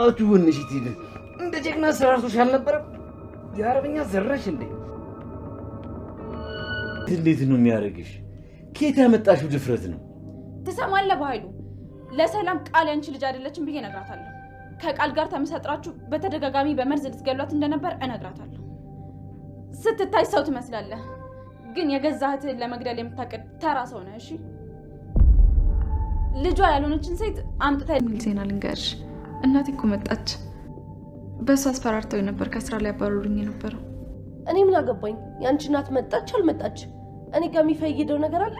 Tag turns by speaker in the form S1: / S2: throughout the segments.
S1: አትወንሽ ትይል እንደ ጀግና ስራርቶሽ አልነበረም? የአረብኛ ዘራሽ እንዴ? እንዴት ነው የሚያደርግሽ? ከየት ያመጣሽው ድፍረት ነው?
S2: ትሰማለህ በኃይሉ፣ ለሰላም ቃል ያንቺ ልጅ አይደለችም ብዬ እነግራታለሁ። ከቃል ጋር ተመሳጥራችሁ በተደጋጋሚ በመርዝ ልትገሏት እንደነበር እነግራታለሁ። ስትታይ ሰው ትመስላለህ፣ ግን የገዛ እህትህን ለመግደል የምታቅድ ተራ ሰው ነህ። እሺ ልጇ ያልሆነችን ሴት አምጥታ
S3: ዜና ልንገርሽ፣ እናቴ እኮ መጣች። በእሱ አስፈራርተው ነበር ከስራ ላይ ያባረሩኝ የነበረው።
S4: እኔ ምን አገባኝ? ያንቺ እናት መጣች አልመጣች እኔ ጋር የሚፈይደው ነገር አለ?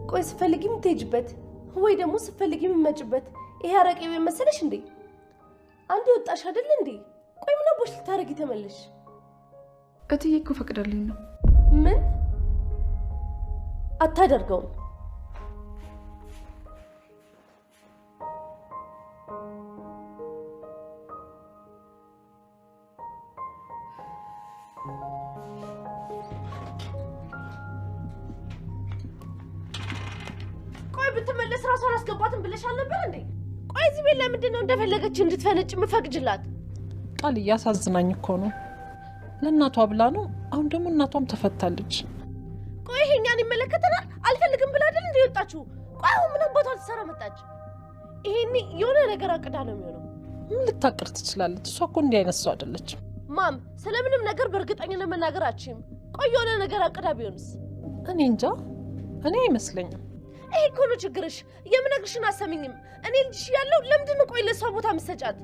S4: ቆይ ስፈልጊ የምትሄጂበት ወይ ደግሞ ስፈልጊ የምትመጭበት ይሄ አረቄ ቤት መሰለሽ እንዴ? አንዴ ወጣሽ አይደል እንዴ? ቆይ ምን አቦሽ ልታረጊ ተመለሽ?
S3: እትዬ እኮ ፈቅዳልኝ ነው።
S4: ምን አታደርገውም? ቆይ ብትመለስ ራሷን አስገባትን ብለሻል ነበር እንዴ? ቆይ እዚህ ቤት ለምንድን ነው እንደፈለገች እንድትፈነጭ ምፈቅጅላት?
S5: ቃል እያሳዝናኝ እኮ ነው። ለእናቷ ብላ ነው። አሁን ደግሞ እናቷም ተፈታለች።
S4: ቆይ ይሄኛን ይመለከተናል አልፈልግም ብላ አይደል እንዴ ወጣችሁ? ቆይ አሁን ምን አባቷ ልትሰራ መጣች? ይሄኔ የሆነ ነገር አቅዳ ነው የሚሆነው።
S5: ምን ልታቅር ትችላለች? እሷ እኮ እንዲህ አይነት ሰው አይደለችም።
S4: ማም ስለምንም ነገር በእርግጠኝነት መናገር አትችይም። ቆይ የሆነ ነገር አቅዳ ቢሆንስ?
S5: እኔ እንጃ፣ እኔ አይመስለኝም።
S4: ይሄ እኮ ነው ችግርሽ። የምነግርሽን አሰሚኝም። እኔ ልጅሽ ያለው ለምንድን ነው ቆይ ለሷ ቦታ መስጫት?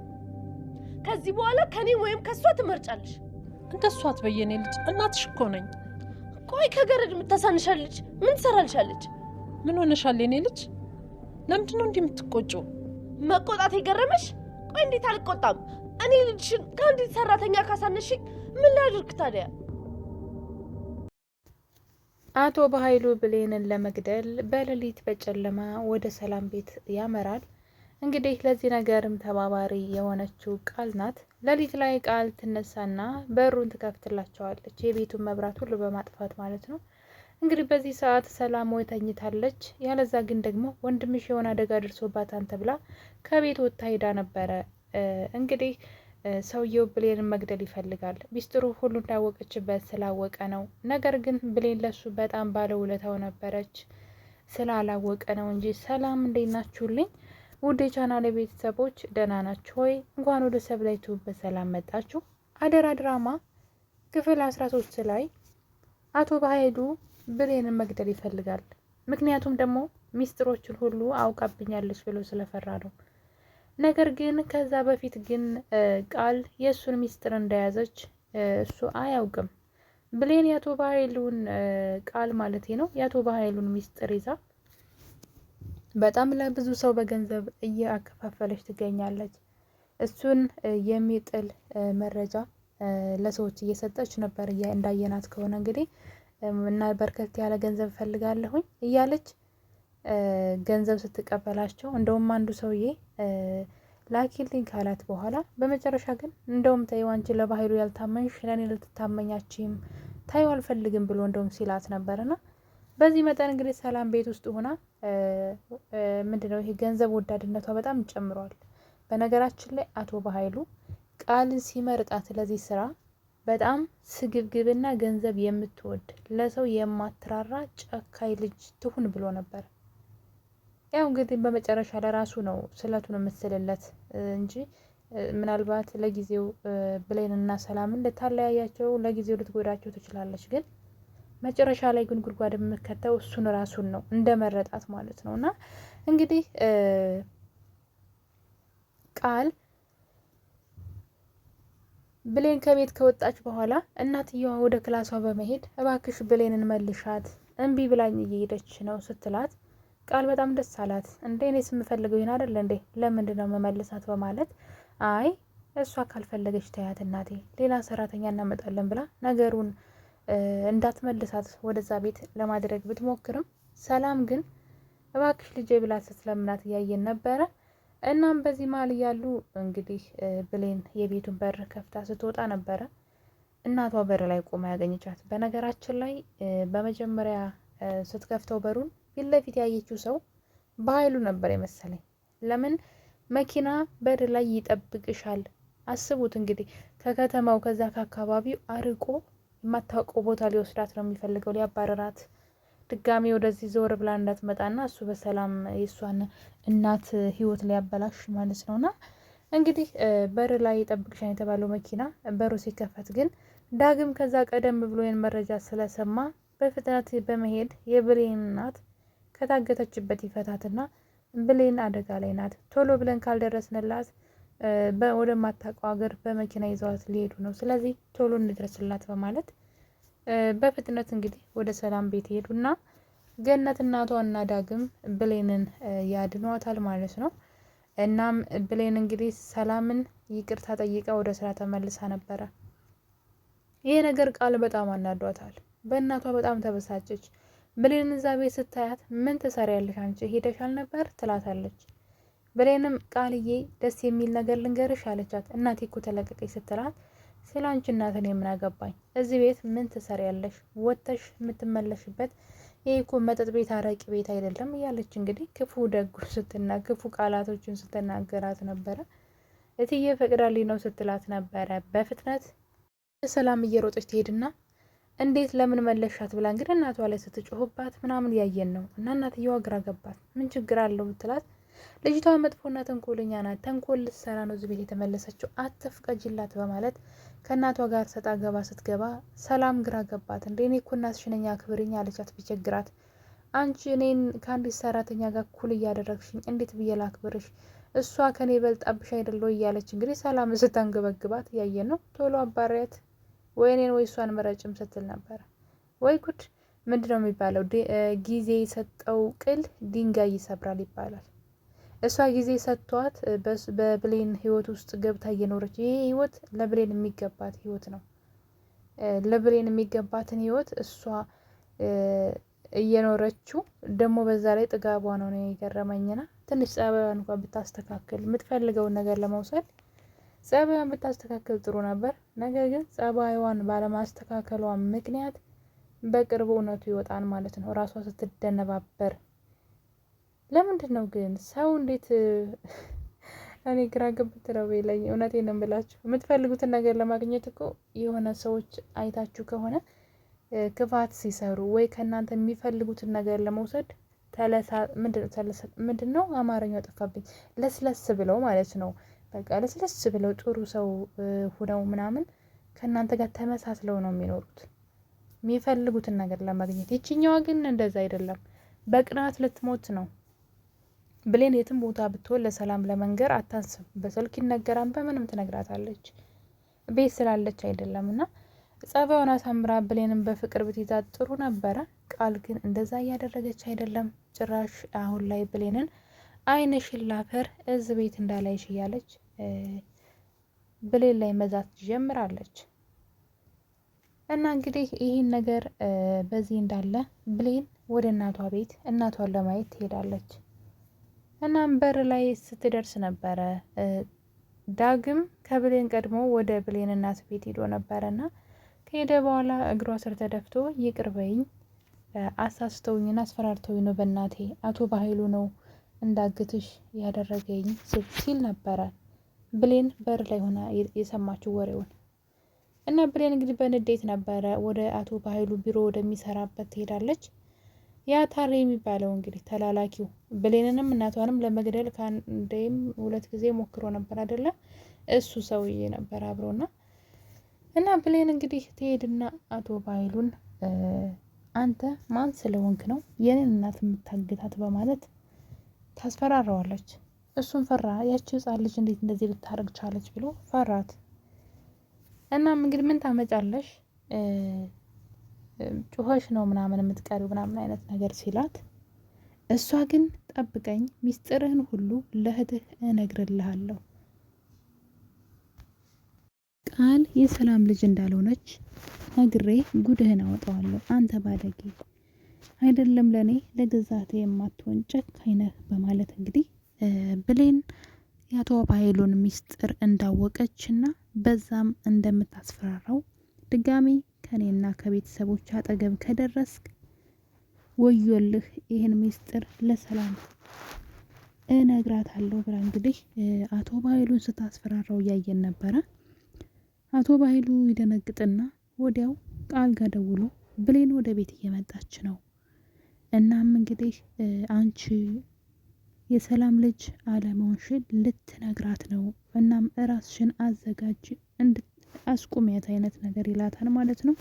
S4: ከዚህ በኋላ ከኔ ወይም ከሷ ትመርጫለሽ።
S5: እንደሷ አትበየኔ ልጅ፣ እናትሽ እኮ ነኝ።
S4: ቆይ ከገረድ የምታሳንሻለች ምን ትሰራልሻለች?
S5: ምን ሆነሻል የኔ ልጅ? ለምንድን ነው እንዲህ የምትቆጪው?
S4: መቆጣት የገረመሽ? ቆይ እንዴት አልቆጣም? እኔ ልጅሽን ከአንዲት ሰራተኛ ካሳነሽኝ ምን ላድርግ ታዲያ?
S6: አቶ በኃይሉ ብሌንን ለመግደል በሌሊት በጨለማ ወደ ሰላም ቤት ያመራል። እንግዲህ ለዚህ ነገርም ተባባሪ የሆነችው ቃል ናት። ሌሊት ላይ ቃል ትነሳና በሩን ትከፍትላቸዋለች፣ የቤቱን መብራት ሁሉ በማጥፋት ማለት ነው። እንግዲህ በዚህ ሰዓት ሰላም ወይ ተኝታለች፣ ያለዛ ግን ደግሞ ወንድምሽ የሆነ አደጋ ደርሶባታል ተብላ ከቤት ወጥታ ሄዳ ነበረ። እንግዲህ ሰውየው ብሌንን መግደል ይፈልጋል። ሚስጥሩ ሁሉ እንዳወቀችበት ስላወቀ ነው። ነገር ግን ብሌን ለሱ በጣም ባለውለታው ነበረች። ስላላወቀ ነው እንጂ። ሰላም እንዴት ናችሁልኝ? ውድ የቻናሌ ቤተሰቦች ደህና ናችሁ ሆይ? እንኳን ወደ ሰብላይ ዩቲዩብ በሰላም መጣችሁ። አደራ ድራማ ክፍል 13 ላይ አቶ በኃይሉ ብሌንን መግደል ይፈልጋል። ምክንያቱም ደግሞ ሚስጥሮችን ሁሉ አውቃብኛለች ብሎ ስለፈራ ነው። ነገር ግን ከዛ በፊት ግን ቃል የእሱን ሚስጥር እንደያዘች እሱ አያውቅም። ብሌን የአቶ በኃይሉን ቃል ማለት ነው የአቶ በኃይሉን ሚስጥር ይዛ በጣም ለብዙ ሰው በገንዘብ እያከፋፈለች ትገኛለች። እሱን የሚጥል መረጃ ለሰዎች እየሰጠች ነበር። እንዳየናት ከሆነ እንግዲህ እና በርከት ያለ ገንዘብ ፈልጋለሁኝ እያለች ገንዘብ ስትቀበላቸው እንደውም አንዱ ሰውዬ ላኪልኝ ካላት በኋላ በመጨረሻ ግን እንደውም ተይው አንቺ ለበኃይሉ ያልታመንሽ ለእኔ ልትታመኛችም ታይው አልፈልግም ብሎ እንደውም ሲላት ነበርና በዚህ መጠን እንግዲህ ሰላም ቤት ውስጥ ሆና ምንድነው ይሄ ገንዘብ ወዳድነቷ በጣም ጨምሯል። በነገራችን ላይ አቶ በኃይሉ ቃልን ሲመርጣት ለዚህ ስራ በጣም ስግብግብና ገንዘብ የምትወድ ለሰው የማትራራ ጨካኝ ልጅ ትሁን ብሎ ነበር። ያው እንግዲህ በመጨረሻ ለራሱ ነው ስለቱን የምትስልለት እንጂ ምናልባት ለጊዜው ብሌንና ሰላምን ልታለያያቸው ለጊዜው ልትጎዳቸው ትችላለች። ግን መጨረሻ ላይ ግን ጉድጓድ የምከተው እሱን ራሱን ነው እንደመረጣት ማለት ነው። እና እንግዲህ ቃል ብሌን ከቤት ከወጣች በኋላ እናትየዋ ወደ ክላሷ በመሄድ እባክሽ ብሌንን መልሻት እምቢ ብላኝ እየሄደች ነው ስትላት ቃል በጣም ደስ አላት። እንዴ እኔስ የምፈልገው ይሄን አይደል እንዴ ለምንድን ነው መመልሳት በማለት አይ እሷ ካልፈለገች ተያት እናቴ ሌላ ሰራተኛ እናመጣለን ብላ ነገሩን እንዳትመልሳት ወደዛ ቤት ለማድረግ ብትሞክርም ሰላም ግን እባክሽ ልጄ ብላ ስትለምናት እያየን ነበረ። እናም በዚህ መሀል እያሉ እንግዲህ ብሌን የቤቱን በር ከፍታ ስትወጣ ነበረ እናቷ በር ላይ ቆማ ያገኘቻት። በነገራችን ላይ በመጀመሪያ ስትከፍተው በሩን ፊት ለፊት ያየችው ሰው በኃይሉ ነበር የመሰለኝ። ለምን መኪና በር ላይ ይጠብቅሻል። አስቡት እንግዲህ ከከተማው ከዛ ከአካባቢው አርቆ የማታውቀው ቦታ ሊወስዳት ነው የሚፈልገው፣ ሊያባረራት ድጋሚ ወደዚህ ዞር ብላ እንዳትመጣና እሱ በሰላም የእሷን እናት ህይወት ሊያበላሽ ማለት ነውና እንግዲህ በር ላይ ይጠብቅሻል የተባለው መኪና በሩ ሲከፈት ግን ዳግም ከዛ ቀደም ብሎ ይህን መረጃ ስለሰማ በፍጥነት በመሄድ የብሌን እናት ከታገተችበት ይፈታትና ብሌን አደጋ ላይ ናት፣ ቶሎ ብለን ካልደረስንላት ወደማታውቀው ሀገር በመኪና ይዘዋት ሊሄዱ ነው፣ ስለዚህ ቶሎ እንድረስላት በማለት በፍጥነት እንግዲህ ወደ ሰላም ቤት ሄዱና ገነት እናቷና ዳግም ብሌንን ያድኗታል ማለት ነው። እናም ብሌን እንግዲህ ሰላምን ይቅርታ ጠይቃ ወደ ስራ ተመልሳ ነበረ። ይሄ ነገር ቃል በጣም አናዷታል። በእናቷ በጣም ተበሳጨች። ብሌን እዛ ቤት ስታያት ምን ትሰሪያለሽ አንቺ ሄደሻል ነበር ትላታለች። ብሌንም ቃልዬ ደስ የሚል ነገር ልንገርሽ አለቻት። እናቴ እኮ ተለቀቀች ስትላት ስለ አንቺ እናት እኔ ምን አገባኝ፣ እዚህ ቤት ምን ትሰሪያለሽ፣ ወጥተሽ የምትመለሽበት ይሄ እኮ መጠጥ ቤት አረቂ ቤት አይደለም እያለች እንግዲህ ክፉ ደጉ ክፉ ቃላቶችን ስትናገራት ነበረ። እትዬ ፈቅዳልኝ ነው ስትላት ነበረ። በፍጥነት ሰላም እየሮጠች ትሄድና እንዴት ለምን መለሻት ብላ እንግዲህ እናቷ ላይ ስትጮህባት ምናምን ያየን ነው እና እናትየዋ ግራ ገባት። ምን ችግር አለው ብትላት ልጅቷ መጥፎና ተንኮለኛ ናት፣ ተንኮል ልትሰራ ነው እዚህ ቤት የተመለሰችው፣ አትፍቀጅላት በማለት ከእናቷ ጋር ሰጣ ገባ ስትገባ ሰላም ግራ ገባት። እንዴ እኔ እኮ እናትሽ ነኝ አክብሪኝ አለቻት። ቢቸግራት አንቺ እኔን ከአንዲት ሰራተኛ ጋር እኩል እያደረግሽኝ እንዴት ብዬ ላክብርሽ፣ እሷ ከኔ በልጣብሽ አይደለው እያለች እንግዲህ ሰላም ስታንገበግባት ያየን ነው። ቶሎ አባሪያት ወይ እኔን ወይ እሷን መረጭም ስትል ነበረ። ወይ ጉድ! ምንድን ነው የሚባለው? ጊዜ የሰጠው ቅል ድንጋይ ይሰብራል ይባላል። እሷ ጊዜ ሰጥቷት በብሌን ህይወት ውስጥ ገብታ እየኖረች፣ ይሄ ህይወት ለብሌን የሚገባት ህይወት ነው። ለብሌን የሚገባትን ህይወት እሷ እየኖረችው ደግሞ በዛ ላይ ጥጋቧ ነው የገረመኝና ትንሽ ጸባይዋን እንኳን ብታስተካክል የምትፈልገውን ነገር ለመውሰድ ጸባይዋን ብታስተካክል ጥሩ ነበር። ነገር ግን ጸባይዋን ባለማስተካከሏ ምክንያት በቅርቡ እውነቱ ይወጣል ማለት ነው። ራሷ ስትደነባበር ለምንድን ነው ግን ሰው እንዴት እኔ ግራ ገብት ነው ይለኝ። እውነቴን ነው የምላችሁ። የምትፈልጉትን ነገር ለማግኘት እኮ የሆነ ሰዎች አይታችሁ ከሆነ ክፋት ሲሰሩ ወይ ከእናንተ የሚፈልጉትን ነገር ለመውሰድ ምንድን ነው አማርኛው ጠፋብኝ፣ ለስለስ ብለው ማለት ነው። በቃ ለስለስ ብለው ጥሩ ሰው ሁነው ምናምን ከእናንተ ጋር ተመሳስለው ነው የሚኖሩት የሚፈልጉትን ነገር ለማግኘት። ይችኛዋ ግን እንደዛ አይደለም፣ በቅናት ልትሞት ነው። ብሌን የትም ቦታ ብትሆን ለሰላም ለመንገር አታንስም። በስልክ ይነገራን በምንም ትነግራታለች። ቤት ስላለች አይደለም። እና ጸባዩን አሳምራ ብሌንን በፍቅር ብትይዛት ጥሩ ነበረ። ቃል ግን እንደዛ እያደረገች አይደለም። ጭራሽ አሁን ላይ ብሌንን ዓይንሽን ላፈር እዚ ቤት እንዳላይሽ እያለች ብሌን ላይ መዛት ጀምራለች። እና እንግዲህ ይህን ነገር በዚህ እንዳለ ብሌን ወደ እናቷ ቤት እናቷን ለማየት ትሄዳለች። እናም በር ላይ ስትደርስ ነበረ ዳግም ከብሌን ቀድሞ ወደ ብሌን እናት ቤት ሄዶ ነበረና ከሄደ በኋላ እግሯ ስር ተደፍቶ ይቅር በይኝ፣ አሳስተውኝና አስፈራርተውኝ ነው በእናቴ አቶ በኃይሉ ነው እንዳግትሽ ያደረገኝ ሲል ነበረ። ብሌን በር ላይ ሆና የሰማችው ወሬውን እና ብሌን እንግዲህ በንዴት ነበረ ወደ አቶ በኃይሉ ቢሮ ወደሚሰራበት ትሄዳለች። ያ ታሬ የሚባለው እንግዲህ ተላላኪው ብሌንንም እናቷንም ለመግደል ከአንዴም 2 ጊዜ ሞክሮ ነበር አይደለ? እሱ ሰውዬ ነበር አብሮና እና ብሌን እንግዲህ ትሄድና አቶ በኃይሉን አንተ ማን ስለሆንክ ነው የኔን እናት የምታግታት በማለት ታስፈራራዋለች። እሱን ፈራ። ያቺ ህጻን ልጅ እንዴት እንደዚህ ልታረግ ቻለች ብሎ ፈራት። እናም እንግዲህ ምን ታመጫለሽ ጩኸሽ ነው ምናምን የምትቀሪው ምናምን አይነት ነገር ሲላት፣ እሷ ግን ጠብቀኝ፣ ሚስጥርህን ሁሉ ለእህትህ እነግርልሃለሁ፣ ቃል የሰላም ልጅ እንዳልሆነች ነግሬ ጉድህን አወጣዋለሁ። አንተ ባለጌ አይደለም ለእኔ ለግዛቴ የማትሆን ጨካኝ ነህ በማለት እንግዲህ ብሌን የአቶ በኃይሉን ሚስጥር እንዳወቀችና በዛም እንደምታስፈራራው ድጋሚ ከኔና ከቤተሰቦች አጠገብ ከደረስክ ወዮልህ፣ ይህን ሚስጥር ለሰላም እነግራታለሁ ብላ እንግዲህ አቶ በኃይሉን ስታስፈራራው እያየን ነበረ። አቶ በኃይሉ ይደነግጥና ወዲያው ቃል ጋር ደውሎ ብሌን ወደ ቤት እየመጣች ነው፣ እናም እንግዲህ አንቺ የሰላም ልጅ አለመሆንሽን ልትነግራት ነው፣ እናም እራስሽን አዘጋጅ አስቁሚያት አይነት ነገር ይላታል ማለት ነው።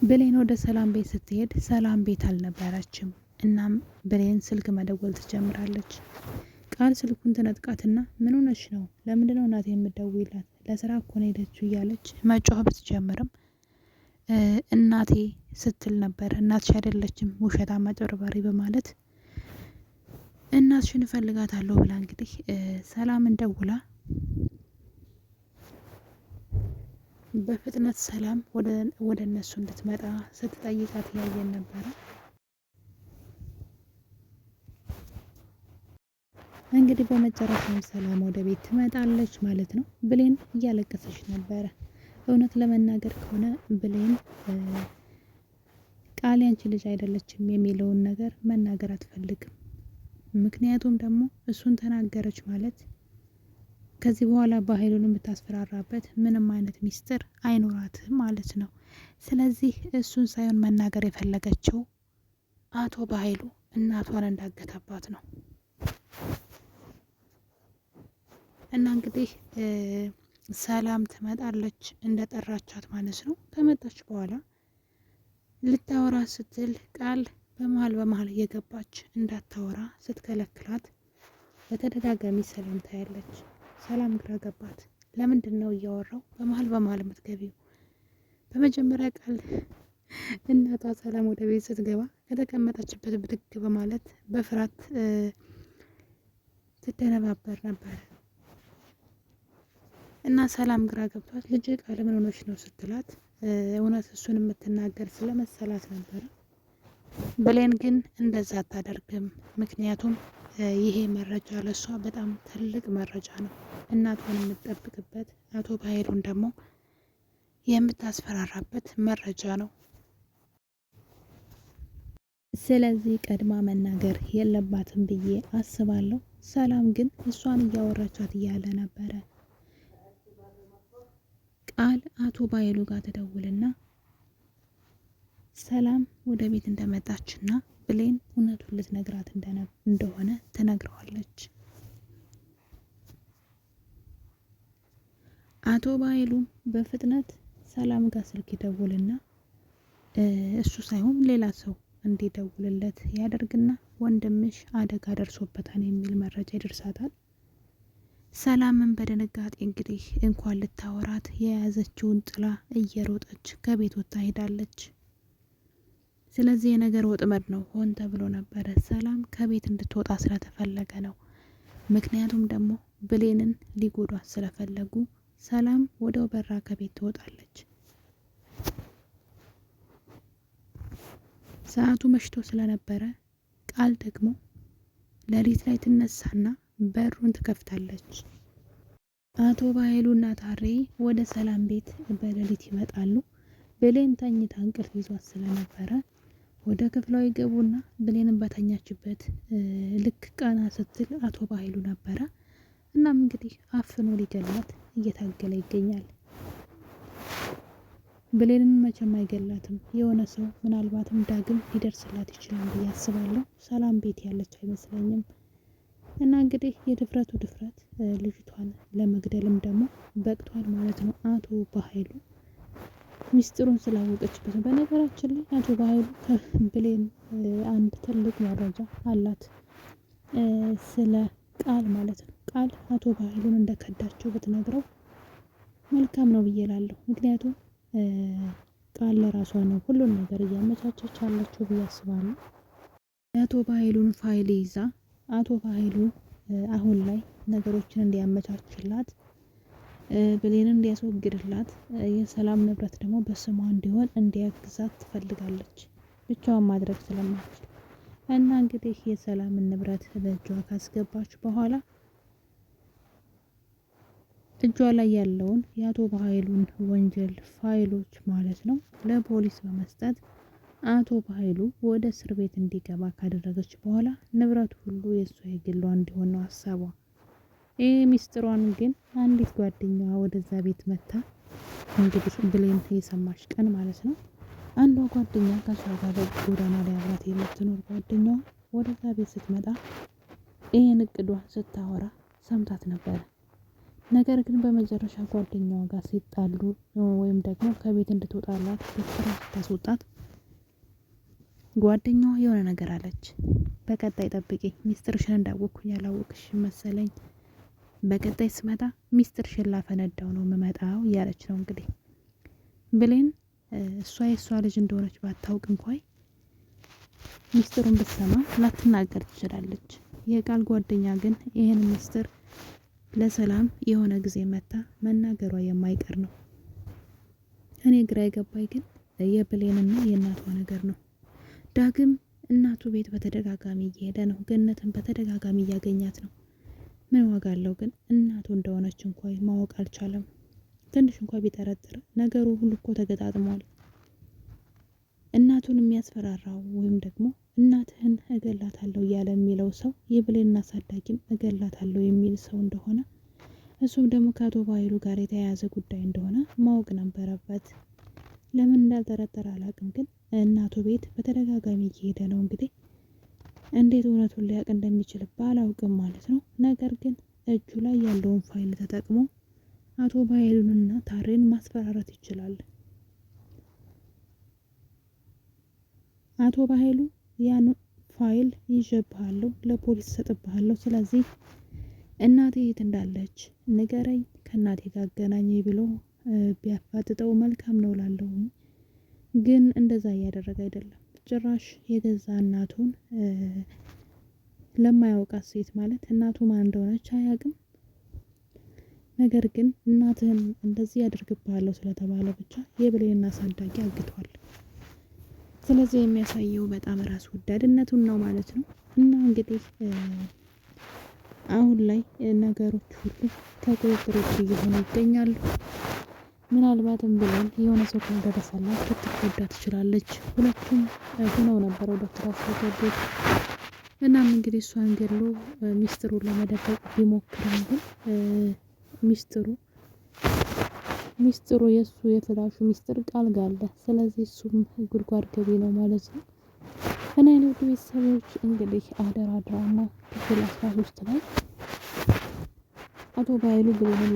S6: ብሌን ወደ ሰላም ቤት ስትሄድ ሰላም ቤት አልነበረችም። እናም ብሌን ስልክ መደወል ትጀምራለች። ቃል ስልኩን ትነጥቃትና ምን ሆነሽ ነው? ለምንድነው እናቴ የምትደውይላት? ለስራ እኮ ነው ሄደችው እያለች መጮህ ብትጀምርም እናቴ ስትል ነበር። እናትሽ አይደለችም ውሸታም አጭበርባሪ በማለት እናትሽን እፈልጋታለሁ ብላ እንግዲህ ሰላምን ደውላ በፍጥነት ሰላም ወደ እነሱ እንድትመጣ ስትጠይቃት ያየን ነበረ። እንግዲህ በመጨረሻም ሰላም ወደ ቤት ትመጣለች ማለት ነው። ብሌን እያለቀሰች ነበረ። እውነት ለመናገር ከሆነ ብሌን ቃል ያንቺ ልጅ አይደለችም የሚለውን ነገር መናገር አትፈልግም። ምክንያቱም ደግሞ እሱን ተናገረች ማለት ከዚህ በኋላ በኃይሉን የምታስፈራራበት ምንም አይነት ሚስጥር አይኖራትም ማለት ነው። ስለዚህ እሱን ሳይሆን መናገር የፈለገችው አቶ በኃይሉ እናቷን እንዳገተባት ነው። እና እንግዲህ ሰላም ትመጣለች እንደጠራቻት ማለት ነው። ከመጣች በኋላ ልታወራ ስትል ቃል በመሀል እየገባች እንዳታወራ ስትከለክላት በተደጋጋሚ ሰላም ታያለች። ሰላም ግራ ገባት። ለምንድን ነው እያወራው በመሀል የምትገቢው? በመጀመሪያ ቃል እናቷ ሰላም ወደ ቤት ስትገባ ከተቀመጠችበት ብድግ በማለት በፍርሃት ትደነባበር ነበር እና ሰላም ግራ ገብቷት ልጅ ቃል ምን ሆነች ነው ስትላት እውነት እሱን የምትናገር ስለመሰላት ነበረ። ብሌን ግን እንደዛ አታደርግም። ምክንያቱም ይሄ መረጃ ለሷ በጣም ትልቅ መረጃ ነው። እናቷን የምትጠብቅበት አቶ በኃይሉን ደግሞ የምታስፈራራበት መረጃ ነው። ስለዚህ ቀድማ መናገር የለባትም ብዬ አስባለሁ። ሰላም ግን እሷን እያወራቻት እያለ ነበረ ቃል አቶ በኃይሉ ጋር ትደውልና ሰላም ወደ ቤት እንደመጣችና ብሌን እውነቱን ልትነግራት እንደሆነ ትነግረዋለች። አቶ በኃይሉም በፍጥነት ሰላም ጋር ስልክ ይደውልና እሱ ሳይሆን ሌላ ሰው እንዲደውልለት ያደርግና ወንድምሽ አደጋ ደርሶበታል የሚል መረጃ ይደርሳታል። ሰላምን በድንጋጤ እንግዲህ እንኳን ልታወራት የያዘችውን ጥላ እየሮጠች ከቤት ወጥታ ሄዳለች። ስለዚህ የነገር ወጥመድ ነው፣ ሆን ተብሎ ነበረ። ሰላም ከቤት እንድትወጣ ስለተፈለገ ነው። ምክንያቱም ደግሞ ብሌንን ሊጎዷት ስለፈለጉ ሰላም ወደው በራ ከቤት ትወጣለች። ሰዓቱ መሽቶ ስለነበረ ቃል ደግሞ ሌሊት ላይ ትነሳና በሩን ትከፍታለች። አቶ በኃይሉና ታሬ ወደ ሰላም ቤት በሌሊት ይመጣሉ። ብሌን ተኝታ እንቅልፍ ይዟት ስለነበረ ወደ ክፍሏ ይገቡና ብሌንን በተኛችበት ልክ ቀና ስትል አቶ በኃይሉ ነበረ። እናም እንግዲህ አፍኖ ሊገላት እየታገለ ይገኛል። ብሌንን መቼም አይገላትም። የሆነ ሰው ምናልባትም ዳግም ሊደርስላት ይችላል ብዬ አስባለሁ። ሰላም ቤት ያለች አይመስለኝም። እና እንግዲህ የድፍረቱ ድፍረት ልጅቷን ለመግደልም ደግሞ በቅቷል ማለት ነው። አቶ በኃይሉ ሚስጥሩን ስላወቀችበት። በነገራችን ላይ አቶ በኃይሉ ከብሌን አንድ ትልቅ መረጃ አላት ስለ ቃል ማለት ነው። ቃል አቶ በኃይሉን እንደከዳቸው ብትነግረው መልካም ነው ብዬ እላለሁ። ምክንያቱም ቃል ለራሷ ነው ሁሉን ነገር እያመቻቸች አለችው ብዬ አስባለሁ። የአቶ በኃይሉን ፋይል ይዛ አቶ በኃይሉ አሁን ላይ ነገሮችን እንዲያመቻችላት ብሌንን እንዲያስወግድላት የሰላም ንብረት ደግሞ በስሟ እንዲሆን እንዲያግዛት ትፈልጋለች፣ ብቻዋን ማድረግ ስለማትችል እና እንግዲህ የሰላምን ንብረት በእጇ ካስገባች በኋላ እጇ ላይ ያለውን የአቶ በኃይሉን ወንጀል ፋይሎች ማለት ነው ለፖሊስ በመስጠት አቶ በኃይሉ ወደ እስር ቤት እንዲገባ ካደረገች በኋላ ንብረቱ ሁሉ የእሷ የግሏ እንዲሆን ነው ሀሳቧ። ይህ ሚስጥሯን ግን አንዲት ጓደኛዋ ወደዛ ቤት መታ እንግዲህ ብሌን የሰማች ቀን ማለት ነው። አንዷ ጓደኛ ከሷ ጋር ጎዳና ላይ አብራት የምትኖር ጓደኛዋ ወደዛ ቤት ስትመጣ ይህን እቅዷን ስታወራ ሰምታት ነበረ። ነገር ግን በመጨረሻ ጓደኛዋ ጋር ሲጣሉ ወይም ደግሞ ከቤት እንድትወጣላት በስራ ስታስወጣት ጓደኛዋ የሆነ ነገር አለች። በቀጣይ ጠብቂ፣ ሚስጥርሽን እንዳወቅኩኝ ያላወቅሽ መሰለኝ፣ በቀጣይ ስመጣ ሚስጥርሽን ላፈነዳው ነው የምመጣው እያለች ነው እንግዲህ ብሌን። እሷ የእሷ ልጅ እንደሆነች ባታውቅ እንኳን ሚስጥሩን ብትሰማ ላትናገር ትችላለች። የቃል ጓደኛ ግን ይህን ሚስጥር ለሰላም የሆነ ጊዜ መታ መናገሯ የማይቀር ነው። እኔ ግራ የገባኝ ግን የብሌንና የእናቷ ነገር ነው። ዳግም እናቱ ቤት በተደጋጋሚ እየሄደ ነው። ገነትን በተደጋጋሚ እያገኛት ነው። ምን ዋጋ አለው ግን እናቱ እንደሆነች እንኳን ማወቅ አልቻለም። ትንሽ እንኳን ቢጠረጥር ነገሩ ሁሉ እኮ ተገጣጥሟል። እናቱን የሚያስፈራራው ወይም ደግሞ እናትህን እገላታለሁ እያለ የሚለው ሰው የብሌን አሳዳጊም እገላታለሁ የሚል ሰው እንደሆነ እሱም ደግሞ ከአቶ በኃይሉ ጋር የተያያዘ ጉዳይ እንደሆነ ማወቅ ነበረበት። ለምን እንዳልጠረጠረ አላውቅም፣ ግን እናቱ ቤት በተደጋጋሚ እየሄደ ነው። እንግዲህ እንዴት እውነቱን ሊያውቅ እንደሚችል ባላውቅም ማለት ነው። ነገር ግን እጁ ላይ ያለውን ፋይል ተጠቅሞ አቶ በኃይሉንና ታሬን ማስፈራራት ይችላል። አቶ በኃይሉ ያን ፋይል ይዤብሃለሁ፣ ለፖሊስ ሰጥብሃለሁ፣ ስለዚህ እናቴ የት እንዳለች ንገረኝ፣ ከእናቴ ጋር አገናኘኝ ብሎ ቢያፋጥጠው መልካም ነው ላለሁ። ግን እንደዛ እያደረገ አይደለም። ጭራሽ የገዛ እናቱን ለማያውቃት ሴት ማለት እናቱ ማን እንደሆነች አያውቅም። ነገር ግን እናትህን እንደዚህ ያደርግብሃለሁ ስለተባለ ብቻ የብሌን አሳዳጊ አግቷል። ስለዚህ የሚያሳየው በጣም ራስ ወዳድነቱን ነው ማለት ነው። እና እንግዲህ አሁን ላይ ነገሮች ሁሉ ከቁጥጥር ውጭ እየሆኑ ይገኛሉ። ምናልባትም ብሌን የሆነ ሰው ካልደረሰላት ልትጎዳ ትችላለች። ሁለቱም ሆነው ነበር ወደ ፍራሽ የገቡት። እናም እንግዲህ እሷን ገሎ ሚስጥሩን ለመደበቅ ቢሞክርም ግን ሚስጥሩ የእሱ የፍራሹ ሚስጥር ቃል ጋለ። ስለዚህ እሱም ጉድጓድ ገቢ ነው ማለት ነው። እና የንግድ ቤተሰቦች እንግዲህ አደራ ድራማ ክፍል 13 ላይ አቶ በኃይሉ ብሌንን